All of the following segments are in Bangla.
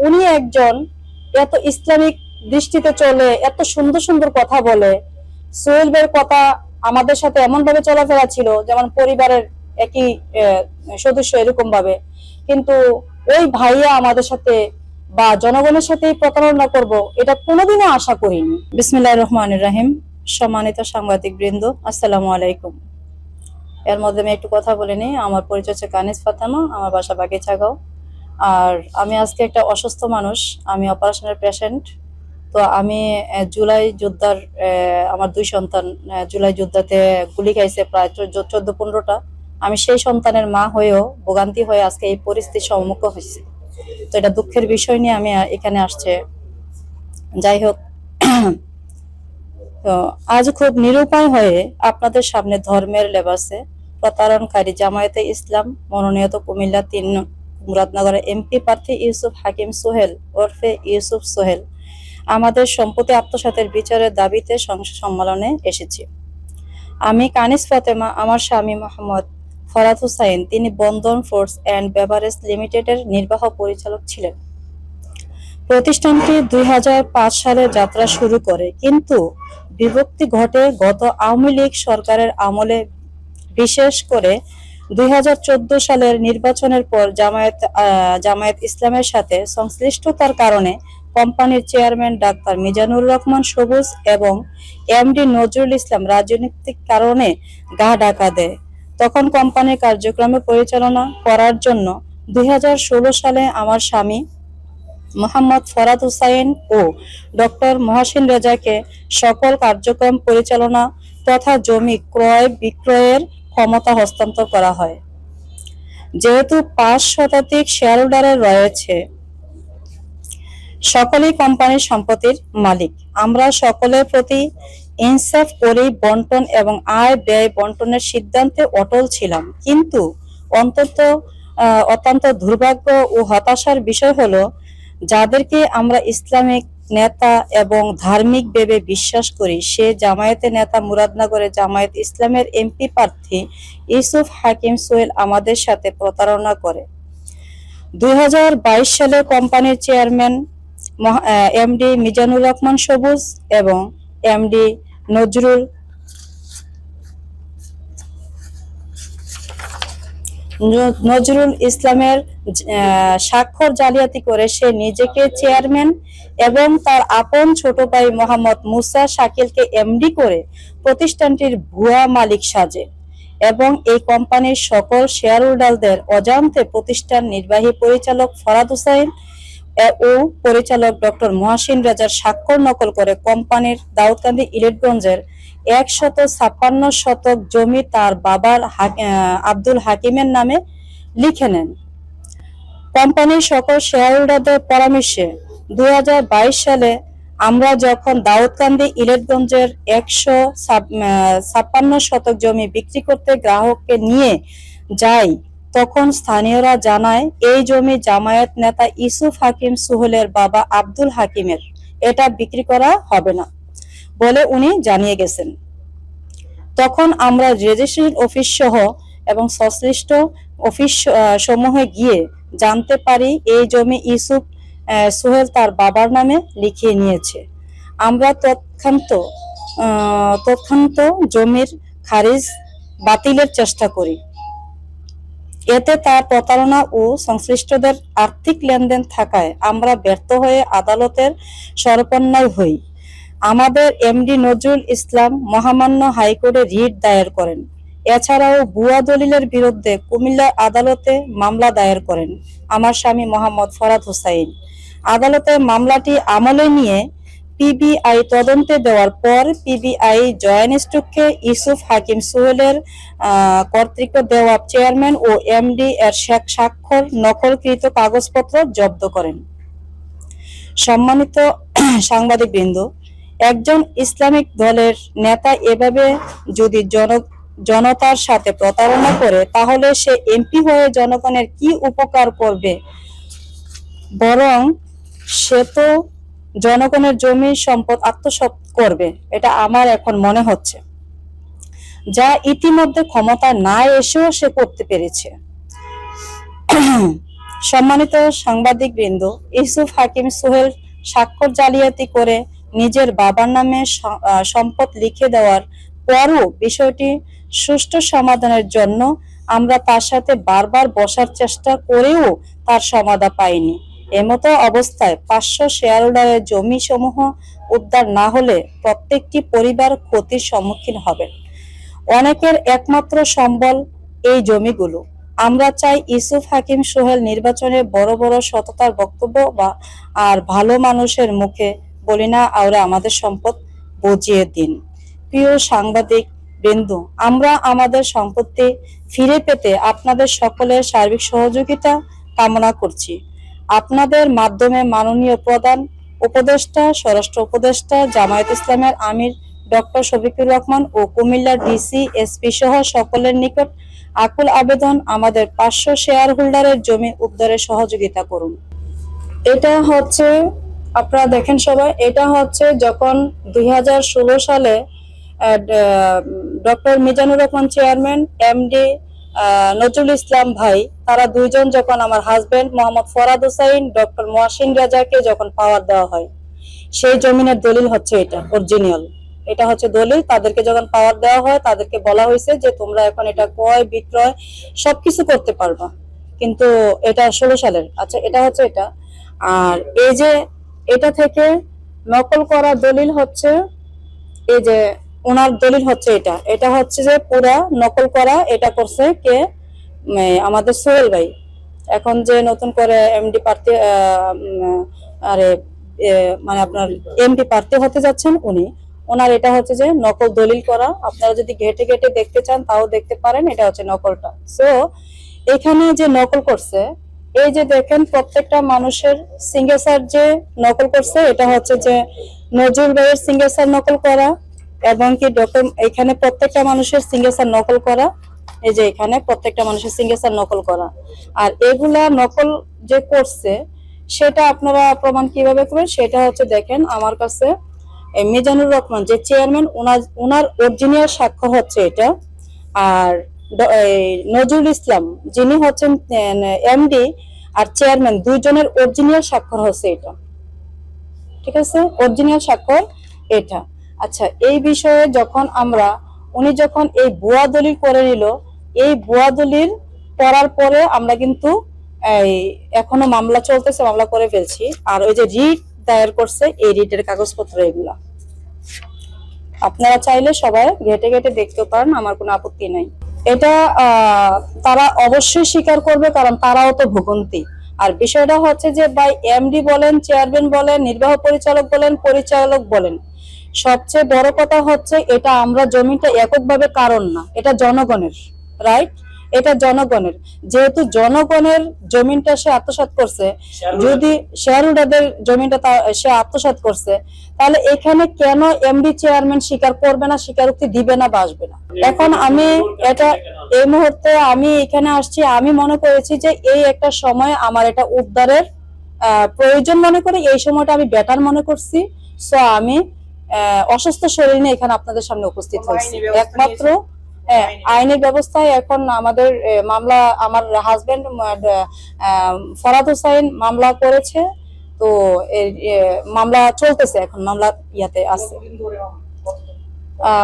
উনি একজন এত ইসলামিক দৃষ্টিতে চলে, এত সুন্দর সুন্দর কথা বলে। সোহেল ভাইয়ের কথা আমাদের সাথে এমন ভাবে চলাফেরা ছিল যেমন পরিবারের একই সদস্য এরকম ভাবে, কিন্তু ওই ভাইয়া আমাদের সাথে বা জনগণের সাথে প্রতারণা করব এটা কোনোদিনও আশা করিনি। বিসমিল্লাহির রহমানির রহিম। সম্মানিত সাংবাদিক বৃন্দ, আসসালামু আলাইকুম। এর মধ্যে আমি একটু কথা বলে নিই। আমার পরিচয় হচ্ছে কানিজ ফাতেমা, আমার বাসা বাগিচাগাঁও। আর আমি আজকে একটা অসুস্থ মানুষ, আমি অপারেশনের পেশেন্ট। তো আমি জুলাই যোদ্ধার আমার দুই সন্তান জুলাই যোদ্ধাতে গুলি খাইছে প্রায় 14-15টা। আমি সেই সন্তানের মা হয়েও ভোগান্তি হয়ে আজকে এই পরিস্থিতির সম্মুখীন হয়েছি। তো এটা দুঃখের বিষয় নিয়ে আমি এখানে আসছে। যাই হোক, তো আজ খুব নিরুপায় হয়ে আপনাদের সামনে ধর্মের লেবাসে প্রতারণকারী জামায়াতে ইসলাম মনোনীত কুমিল্লা 3 মুরাদনগরের এমপি প্রার্থী ইউসুফ হাকিম সোহেল ওরফে ইউসুফ সোহেল আমাদের সম্পত্তি আত্মসাতের বিচারের দাবিতে সংসদ সম্মেলনে এসেছি। আমি কানিজ ফাতেমা, আমার স্বামী মোহাম্মদ ফরাদ হুসাইন, তিনি বন্ধন ফুডস অ্যান্ড বেভারেজ লিমিটেডের নির্বাহ পরিচালক ছিলেন। প্রতিষ্ঠানটি 2005 সালে যাত্রা শুরু করে, কিন্তু বিভক্তি ঘটে গত আওয়ামী লীগ সরকারের আমলে। বিশেষ করে 2014 সালের নির্বাচনের পর জামায়াত ইসলামের সাথে সংশ্লিষ্টতার কারণে কোম্পানির চেয়ারম্যান ডাক্তার মিজানুর রহমান সবুজ এবং এমডি নজরুল ইসলাম রাজনৈতিক কারণে গা ঢাকা দেয়। তখন কোম্পানির কার্যক্রম পরিচালনা করার জন্য 2016 সালে আমার স্বামী মোহাম্মদ ফরাদ হুসাইন ও ডক্টর মহসিন রেজাকে সকল কার্যক্রম পরিচালনা তথা জমি ক্রয় বিক্রয়ের ক্ষমতা হস্তান্তর করা হয়। যেহেতু 5% শেয়ার হোল্ডার রয়েছে, সকলেই কোম্পানির সম্পত্তির মালিক। আমরা সকলের প্রতি ইনসাফ করেই বন্টন এবং আয় ব্যয় বন্টনের সিদ্ধান্তে অটল ছিলাম। কিন্তু অত্যন্ত দুর্ভাগ্য ও হতাশার বিষয় হলো, যাদেরকে আমরা ইসলামিক নেতা এবং ধার্মিক ভেবে বিশ্বাস করি, সে জামায়াতের নেতা মুরাদনগরে জামায়াত ইসলামের এমপি প্রার্থী ইউসুফ হাকিম সোহেল আমাদের সাথে প্রতারণা করে। 2022 সালে কোম্পানির চেয়ারম্যান এমডি মিজানুর রহমান সবুজ এবং এমডি নজরুল ইসলামের স্বাক্ষর জালিয়াতি করে সে নিজেকে চেয়ারম্যান এবং তার আপন ছোট ভাই মোহাম্মদ মুসা শাকিলকে এমডি করে প্রতিষ্ঠানটির ভুয়া মালিক সাজে এবং এই কোম্পানির সকল শেয়ার হোল্ডারদের অজান্তে প্রতিষ্ঠান নির্বাহী পরিচালক ফরাদ হুসাইন ও পরিচালক ডক্টর মহসিন রেজার স্বাক্ষর নকল করে কোম্পানির দাউদকান্দি ইলিটগঞ্জের 156 শতক জমি তার বাবার আব্দুল হাকিমের নামে লিখে নেন। কোম্পানির সকল শেয়ার হোল্ডারদের পরামর্শে 2022 সালে আমরা যখন দাউদকান্দি ইলিটগঞ্জের 156 শতক জমি বিক্রি করতে গ্রাহককে নিয়ে যাই, তখন স্থানীয়রা জানায় এই জমি জামায়াত নেতা ইউসুফ হাকিম সোহেলের বাবা আব্দুল হাকিমের, এটা বিক্রি করা হবে না বলে উনি জানিয়ে গেছেন। তখন আমরা রেজিস্ট্রেশন অফিস সহ এবং সংশ্লিষ্ট অফিস সমূহে গিয়ে জানতে পারি এই জমি ইউসুফ সোহেল তার বাবার নামে লিখিয়ে নিয়েছে। আমরা তৎক্ষণাৎ জমির খারিজ বাতিলের চেষ্টা করি। এতে তার প্রতারণা ও সংশ্লিষ্টদের আর্থিক লেনদেন থাকায় আমরা ব্যর্থ হয়ে আদালতের শরণাপন্ন হই। আমাদের এমডি নজরুল ইসলাম মহামান্য হাইকোর্টে রিট দায়ের করেন। এছাড়াও ভুয়া দলিলের বিরুদ্ধে কুমিল্লা আদালতে মামলা দায়ের করেন আমার স্বামী মোহাম্মদ ফরাদ হুসাইন। আদালতে মামলাটি আমলে নিয়ে পিবিআই তদন্তে দেওয়ার পর পিবিআই জয়েন্ট স্টককে ইউসুফ হাকিম সোহেলের কর্তৃক দেওয়া চেয়ারম্যান ও এমডি এর স্বাক্ষর নকলকৃত কাগজপত্র জব্দ করেন। সম্মানিত সাংবাদিকবৃন্দ, একজন ইসলামিক দলের নেতা এভাবে যদি জনতার সাথে প্রতারণা করে, তাহলে সে এমপি হয়ে জনগণের কি উপকার করবে? বরং সে তো জনগণের জমি সম্পদ আত্মসাৎ করবে, এটা আমার এখন মনে হচ্ছে, যা ইতিমধ্যে ক্ষমতা না এসেও সে করতে পেরেছে। সম্মানিত সাংবাদিকবৃন্দ, ইউসুফ হাকিম সোহেল স্বাক্ষর জালিয়াতি করে নিজের বাবার নামে সম্পদ লিখে দেওয়ার পরও বিষয়টি সুষ্ঠু সমাধানের জন্য আমরা তার সাথে বারবার বসার চেষ্টা করেও তার সমাধান পাইনি। এমতো অবস্থায় 500 শেয়ার হোল্ডারের জমি সমূহ উদ্ধার না হলে প্রত্যেকটি পরিবার ক্ষতির সম্মুখীন হবে। অনেকের একমাত্র সম্বল এই জমিগুলো। আমরা চাই ইউসুফ হাকিম সোহেল নির্বাচনে বড় বড় সততার বক্তব্য আর ভালো মানুষের মুখে বলি না ওরা আমাদের সম্পদ বুঝিয়ে দিন। প্রিয় সাংবাদিক বৃন্দু, আমরা আমাদের সম্পত্তি ফিরে পেতে আপনাদের সকলের সার্বিক সহযোগিতা কামনা করছি। আপনাদের মাধ্যমে মাননীয় প্রধান উপদেষ্টা, স্বরাষ্ট্র উপদেষ্টা, জামায়াত ইসলামের আমির ডক্টর শফিকুর রহমান ও কুমিল্লার ডিসি, এসপি সহ সকলের নিকট আকুল আবেদন, আমাদের 500 শেয়ার হোল্ডারের জমি উদ্ধারে সহযোগিতা করুন। এটা হচ্ছে, আপনারা দেখেন সবাই, এটা হচ্ছে যখন 2016 সালে doctor Mizanur Rahman chairman, MD Nazrul Islam ভাই, তারা দুইজন যখন আমার হাজবেন্ড মোহাম্মদ ফরাদ হোসাইন, ডক্টর মহসিন রাজাকে যখন পাওয়ার দেওয়া হয়, সেই জমিনের দলিল হচ্ছে এটা, অরিজিনাল। এটা হচ্ছে দলিল। তাদেরকে যখন পাওয়ার দেওয়া হয়, তাদেরকে বলা হয়েছে যে তোমরা এখন এটা ক্রয় বিক্রয় সবকিছু করতে পারবা, কিন্তু এটা 16 সালের। আচ্ছা, এটা হচ্ছে এটা। আর এই যে এটা থেকে নকল করা দলিল হচ্ছে, এই যে ওনার দলিল হচ্ছে এটা, এটা হচ্ছে যে পুরা নকল করা। এটা করছে কে? আমাদের সোহেল ভাই, এখন যে নতুন করে এমডি প্রার্থী, আরে মানে আপনার এমপি প্রার্থী হতে যাচ্ছেন উনি, ওনার এটা হচ্ছে যে নকল দলিল করা। আপনারা যদি ঘেটে ঘেটে দেখতে চান তাও দেখতে পারেন, এটা হচ্ছে নকলটা। সো এখানে যে নকল করছে, এই যে দেখেন প্রত্যেকটা মানুষের সিগনেচার যে নকল করছে, এটা হচ্ছে যে নজরুল ভাইয়ের সিগনেচার নকল করা, এবং কি ডক্টর, এখানে প্রত্যেকটা মানুষের সিগনেচার নকল করা। এই যে এখানে প্রত্যেকটা মানুষের সিগনেচার নকল করা। আর এগুলা নকল যে করছে সেটা আপনারা প্রমাণ কিভাবে করবেন, সেটা হচ্ছে দেখেন আমার কাছে মিজানুর রহমান যে চেয়ারম্যান, ওনার অরিজিনাল স্বাক্ষর হচ্ছে এটা। আর নজরুল ইসলাম যিনি হচ্ছেন এমডি আর চেয়ারম্যান, দুইজনের অরিজিনাল স্বাক্ষর হচ্ছে এটা। ঠিক আছে, অরিজিনাল স্বাক্ষর এটা। আচ্ছা, এই বিষয়ে যখন আমরা, উনি যখন এই ভুয়া দলিল করে নিল, এই ভুয়া দলিল করার পরে আমরা কিন্তু এখনো মামলা চলতেছে, মামলা করে ফেলছি। আর ওই যে রিট দায়ের করছে, এই রিটের কাগজপত্র এগুলা আপনারা চাইলে সবাই ঘেটে ঘেটে দেখতে পারেন, আমার কোনো আপত্তি নাই। এটা তারা অবশ্যই স্বীকার করবে, কারণ তারাও তো ভোগান্তি। আর বিষয়টা হচ্ছে যে ভাই, এমডি বলেন, চেয়ারম্যান বলেন, নির্বাহ পরিচালক বলেন, পরিচালক বলেন, সবচেয়ে বড় কথা হচ্ছে এটা আমরা জমিটা এককভাবে কারণ না, এটা জনগণের, রাইট? এটা জনগণের। যেহেতু জনগণের জমিনটা সে আত্মসাৎ করছে, যদি শেয়ার হোল্ডারদের জমিটা সে আত্মসাৎ করছে, তাহলে এখানে কেন এমডি চেয়ারম্যান স্বীকার করবে না, স্বীকারোক্তি দিবে না বা আসবে না? এখন আমি এটা এই মুহূর্তে আমি এখানে আসছি, আমি মনে করেছি যে এই একটা সময় আমার এটা উদ্ধারের প্রয়োজন মনে করি, এই সময়টা আমি বেটার মনে করছি। সো আমি অসুস্থ শরীর নিয়ে এখানে আপনাদের সামনে উপস্থিত হয়েছি। একমাত্র আইনের ব্যবস্থায় এখন আমাদের মামলা, আমার হাজবেন্ড ফরাদ হোসাইন মামলা করেছে, তো মামলা চলতেছে, এখন মামলা ইয়াতে আছে,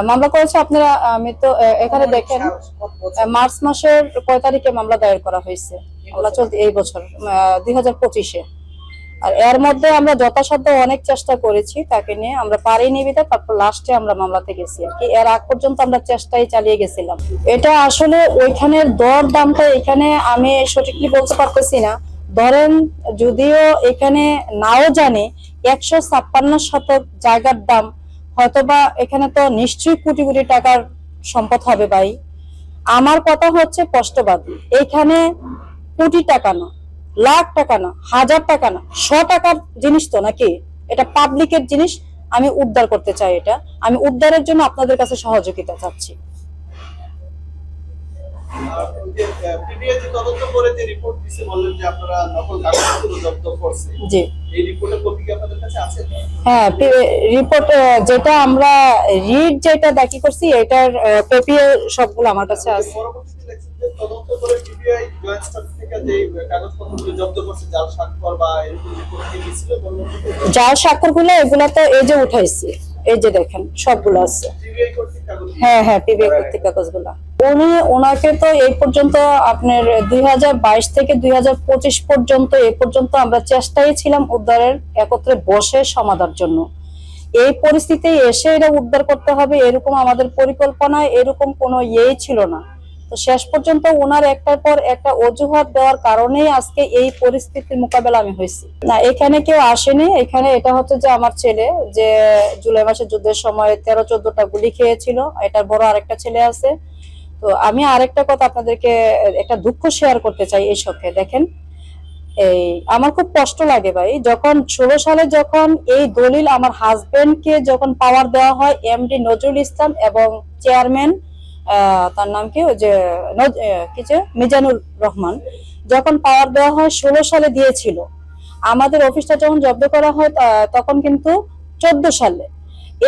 মামলা করেছে আপনারা। আমি তো এখানে দেখেন মার্চ মাসের 5 তারিখে মামলা দায়ের করা হয়েছে, মামলা চলতে এই বছর 2025-এ। আর এর মধ্যে আমরা যথাসাধ্য অনেক চেষ্টা করেছি তাকে নিয়ে, আমরা পারিনি বিধায় তারপর লাস্টে আমরা মামলাতে গেছি আর কি। এর আগ পর্যন্ত আমরা চেষ্টাই চালিয়ে গেছিলাম। এটা আসলে ওইখানের দর দামটা এখানে আমি সঠিকলি বলতে পারতেছি না। ধরেন যদিও এখানে নাও জানি 156 শতক জায়গার দাম, হয়তোবা এখানে তো নিশ্চয়ই কোটি কোটি টাকার সম্পদ হবে ভাই। আমার কথা হচ্ছে স্পষ্টবাদী, এখানে কোটি টাকা না, লাখ টাকা না, 1000 টাকা না, 100 টাকার জিনিস তো নাকি, এটা পাবলিকের জিনিস। আমি উদ্ধার করতে চাই, এটা আমি উদ্ধারের জন্য আপনাদের কাছে সহযোগিতা চাচ্ছি। হ্যাঁ, রিপোর্ট যেটা আমরা রিড যেটা দাখি করছি, এটার কপি সবগুলো আমার কাছে আছে। থেকে যে কাগজপত্রগুলো জব্দ করছে, জাল স্বাক্ষর বা এরকম যে প্রতিনিধি ছিল, জাল স্বাক্ষরগুলো এগুলা তো এই যে উঠাইছি, এই যে দেখেন সবগুলো আছে। টিভিআই কর্তৃক কাগজ। হ্যাঁ হ্যাঁ, টিভি কর্তৃক কাগজগুলা। ওনাকে তো এই পর্যন্ত আপনার 2022 থেকে 2025 পর্যন্ত এই পর্যন্ত আমরা চেষ্টায় ছিলাম উদ্ধারের, একত্রে বসে সমাধানের জন্য। এই পরিস্থিতি এসে এটা উদ্ধার করতে হবে এরকম আমাদের পরিকল্পনায় এরকম কোনো ইয়েই ছিল না। তো শেষ পর্যন্ত ওনার একটার পর একটা অজুহাত দেওয়ার কারণেই আজকে এই পরিস্থিতির মোকাবেলা আমি হয়েছি। না, এখানে কেউ আসেনি। এখানে এটা হচ্ছে যে আমার ছেলে, যে জুলাই মাসের যুদ্ধের সময় 13-14টা গুলি খেয়েছিল, এটার বড় আরেকটা ছেলে আছে। তো আমি আরেকটা কথা আপনাদেরকে একটা দুঃখ শেয়ার করতে চাই এই সঙ্গে। দেখেন, এই আমার খুব কষ্ট লাগে ভাই, যখন 16 সালে যখন এই দলিল আমার হাজবেন্ডকে যখন পাওয়ার দেওয়া হয় এমডি নজরুল ইসলাম এবং চেয়ারম্যান তার নাম কি, ওই যে কি যে মিজানুর রহমান, যখন পাওয়ার দেওয়া হয় 16 সালে দিয়েছিল। আমাদের অফিসটা যখন জব্দ করা হয় তখন কিন্তু 14 সালে।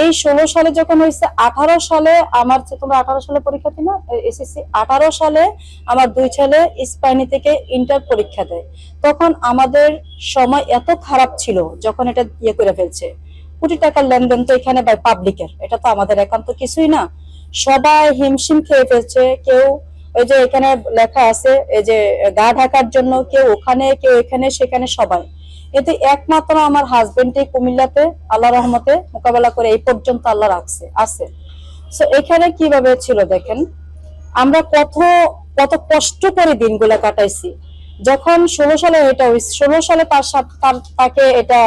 এই 16 সালে যখন হয়েছে, 18 সালে আমার, তোমরা 18 সালে পরীক্ষা দিল এসএসসি, 18 সালে আমার দুই ছেলে ইস্পাইনি থেকে ইন্টার পরীক্ষা দেয়। তখন আমাদের সময় এত খারাপ ছিল যখন এটা ইয়ে করে ফেলছে। কোটি টাকার লেনদেন তো এখানে বাই পাবলিকের, এটা তো আমাদের একান্ত কিছুই না। সবাই হিমশিম খেয়ে ফেলছে। কেউ ওই যে এখানে লেখা আছে এই যে গা ঢাকার জন্য, কেউ ওখানে কেউ এখানে সেখানে, সবাই। এতে একমাত্র আমার হাজবেন্ডই কুমিল্লাতে আল্লাহ রহমতে মোকাবেলা করে এই পর্যন্ত আল্লাহ রাখছে আছে। তো এখানে কিভাবে ছিল দেখেন, আমরা কত কত কষ্ট করে দিনগুলা কাটাইছি। যখন 16 সালে এটা 16 সালে তাকে এটা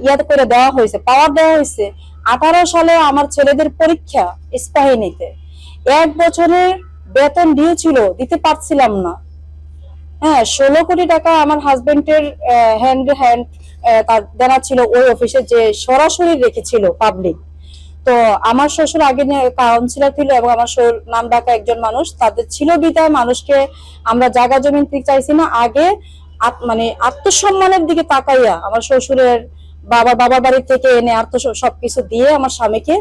ইয়াদ করে দেওয়া হয়েছে, পাওয়ার দেওয়া হয়েছে। 18 সালে আমার ছেলেদের পরীক্ষা ইস্পাহিনীতে, 1 বছরের বেতন দিয়েছিল, দিতে পারছিলাম না। হ্যাঁ, 16 কোটি টাকা আমার হাজবেন্ডের হ্যান্ড তার দেনা ছিল ওই অফিসে, যে সরাসরি রেখেছিল পাবলিক। তো আমার শ্বশুর আগে কাউন্সিলর ছিল এবং আমার নাম ডাকা একজন মানুষ, তাদের ছিল বিদায় মানুষকে আমরা জায়গা জমিন দিতে চাইছি না। আগে মানে আত্মসম্মানের দিকে তাকাইয়া আমার শ্বশুরের বাবার বাড়ি থেকে এনে সবকিছু দিয়ে আমার স্বামীকে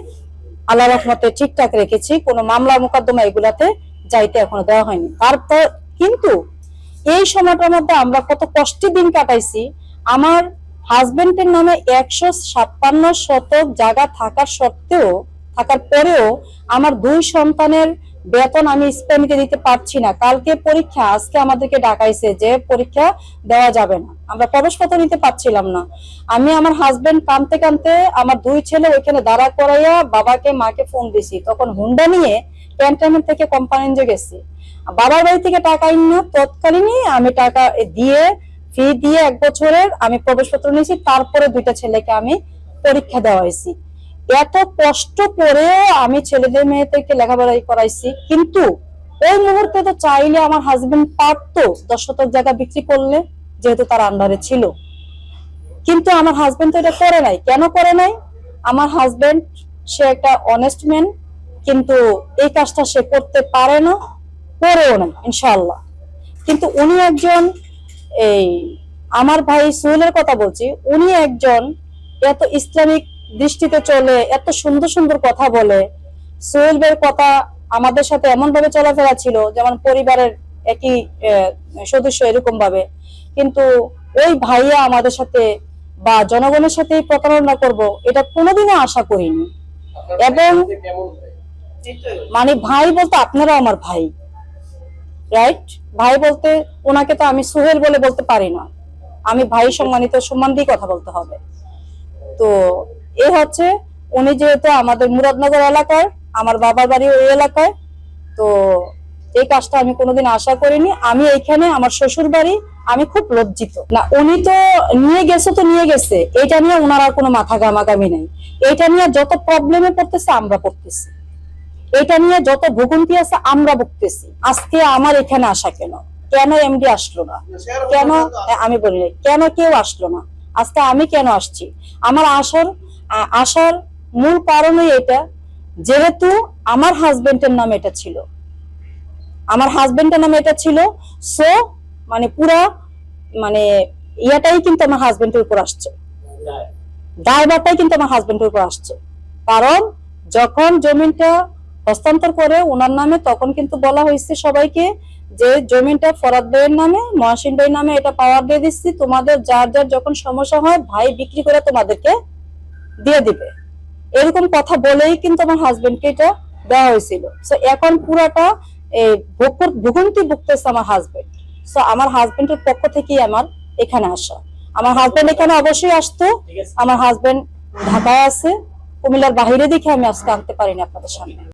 আল্লাহ রহমতে ঠিকঠাক রেখেছি। কোনো মামলা মোকদ্দমা এগুলাতে যাইতে এখনো দেওয়া হয়নি। তারপর কিন্তু এই সময়টার মধ্যে আমরা কত কষ্টে দিন কাটাইছি। আমার হাজবেন্ডের নামে 156 শতক জায়গা থাকার পরেও আমার 2 সন্তানের বেতন আমি স্পেনিতে দিতে পারছি না। কালকে পরীক্ষা, আজকে আমাদেরকে ডাকাইছে যে পরীক্ষা দেওয়া যাবে না, আমরা প্রবেশপত্র নিতে পারছিলাম না। আমি আমার হাজবেন্ড কাঁদতে কাঁদতে আমার 2 ছেলে ওইখানে দাঁড়া করাইয়া বাবাকে মাকে ফোন দিছি। তখন হুন্ডা নিয়ে ক্যান্টনমেন্ট থেকে কোম্পানিগঞ্জে গেছি। বাবার বাড়ি থেকে টাকা না, তৎকালীনই আমি টাকা দিয়ে ফি দিয়ে 1 বছরের আমি প্রবেশপত্র নিয়েছি। তারপরে 2টা ছেলেকে আমি পরীক্ষা দেওয়া হয়েছি। এত কষ্ট করেও আমি ছেলেদের মেয়েদেরকে লেখাপড়া করাইছি। কিন্তু ওই মুহূর্তে তো চাইলে আমার হাজবেন্ড পারতো 10 শতক জায়গা বিক্রি করলে, যেহেতু তার আন্ডারে ছিল। কিন্তু আমার হাজবেন্ড তো এটা করে নাই। কেন করে নাই? আমার হাজবেন্ড সে একটা অনেস্ট ম্যান, কিন্তু এই কাজটা সে করতে পারে না, করেও না ইনশাআল্লাহ। কিন্তু উনি একজন, এই আমার ভাই সোহেলের কথা বলছি, উনি একজন এত ইসলামিক দৃষ্টিতে চলে, এত সুন্দর সুন্দর কথা বলে। সোহেল ভাইয়ের কথা আমাদের সাথে এমন ভাবে চলাফেরা ছিল যেমন পরিবারের একই সদস্য এরকম ভাবে। কিন্তু ওই ভাইয়া আমাদের সাথে বা জনগণের সাথে প্রতারণা করব এটা কোনোদিনও আশা করিনি। এবং মানে ভাই বলতে আপনারা আমার ভাই, রাইট? ভাই বলতে ওনাকে তো আমি সোহেল বলে বলতে পারি না, আমি ভাই সম্মানিত, সম্মান দিয়ে কথা বলতে হবে। তো এ হচ্ছে, উনি যেহেতু আমাদের মুরাদনগর এলাকার, আমার বাবার বাড়ি ওই এলাকায়, তো এই কাজটা আমি কোনোদিন আশা করিনি। আমি এইখানে আমার শ্বশুর বাড়ি, আমি খুব লজ্জিত। না, উনি তো নিয়ে গেছে তো নিয়ে গেছে, এটা নিয়ে ওনার আর কোনো মাথা ঘামাঘামি নাই। এটা নিয়ে যত প্রবলেমে পড়তেছে আমরা পড়তেছি, এটা নিয়ে যত ভোগান্তি আছে আমরা ভুগতেছি। আজকে আমার এখানে আসা কেন? কেন এমডি আসলো না? কেন আমি বলি কেন কেউ আসলো না? আজকে আমি কেন আসছি? আমার আসার মূল কারণই এটা, যেহেতু আমার হাজবেন্ডের নাম এটা ছিল, আমার হাজবেন্ডের নামে এটা ছিল। সো মানে পুরা মানে ইয়াটাই কিন্তু আমার হাজবেন্ডের উপর আসছে, দায়ভারটাই কিন্তু আমার হাজবেন্ডের উপর আসছে। কারণ যখন জমিনটা হস্তান্তর করে ওনার নামে, তখন কিন্তু বলা হয়েছে সবাইকে যে জমিটা ফরাদ ভাইয়ের নামে, মহসিন ভাইয়ের নামে এটা পাওয়ার দিয়ে দিচ্ছি, তোমাদের যার যার যখন সমস্যা হয় ভাই বিক্রি করে তোমাদেরকে দিয়ে দিবে, এরকম কথা বলেই কিন্তু আমার হাজবেন্ডকে এটা দেওয়া হয়েছিল। সো এখন পুরাটা এই ভোগান্তি ভুগতেছে আমার হাজবেন্ড। সো আমার হাজবেন্ডের পক্ষ থেকেই আমার এখানে আসা। আমার হাজবেন্ড এখানে অবশ্যই আসতো, আমার হাজবেন্ড ঢাকায় আছে, কুমিল্লার বাইরে দেখে আমি আজকে আনতে পারিনি আপনাদের সামনে।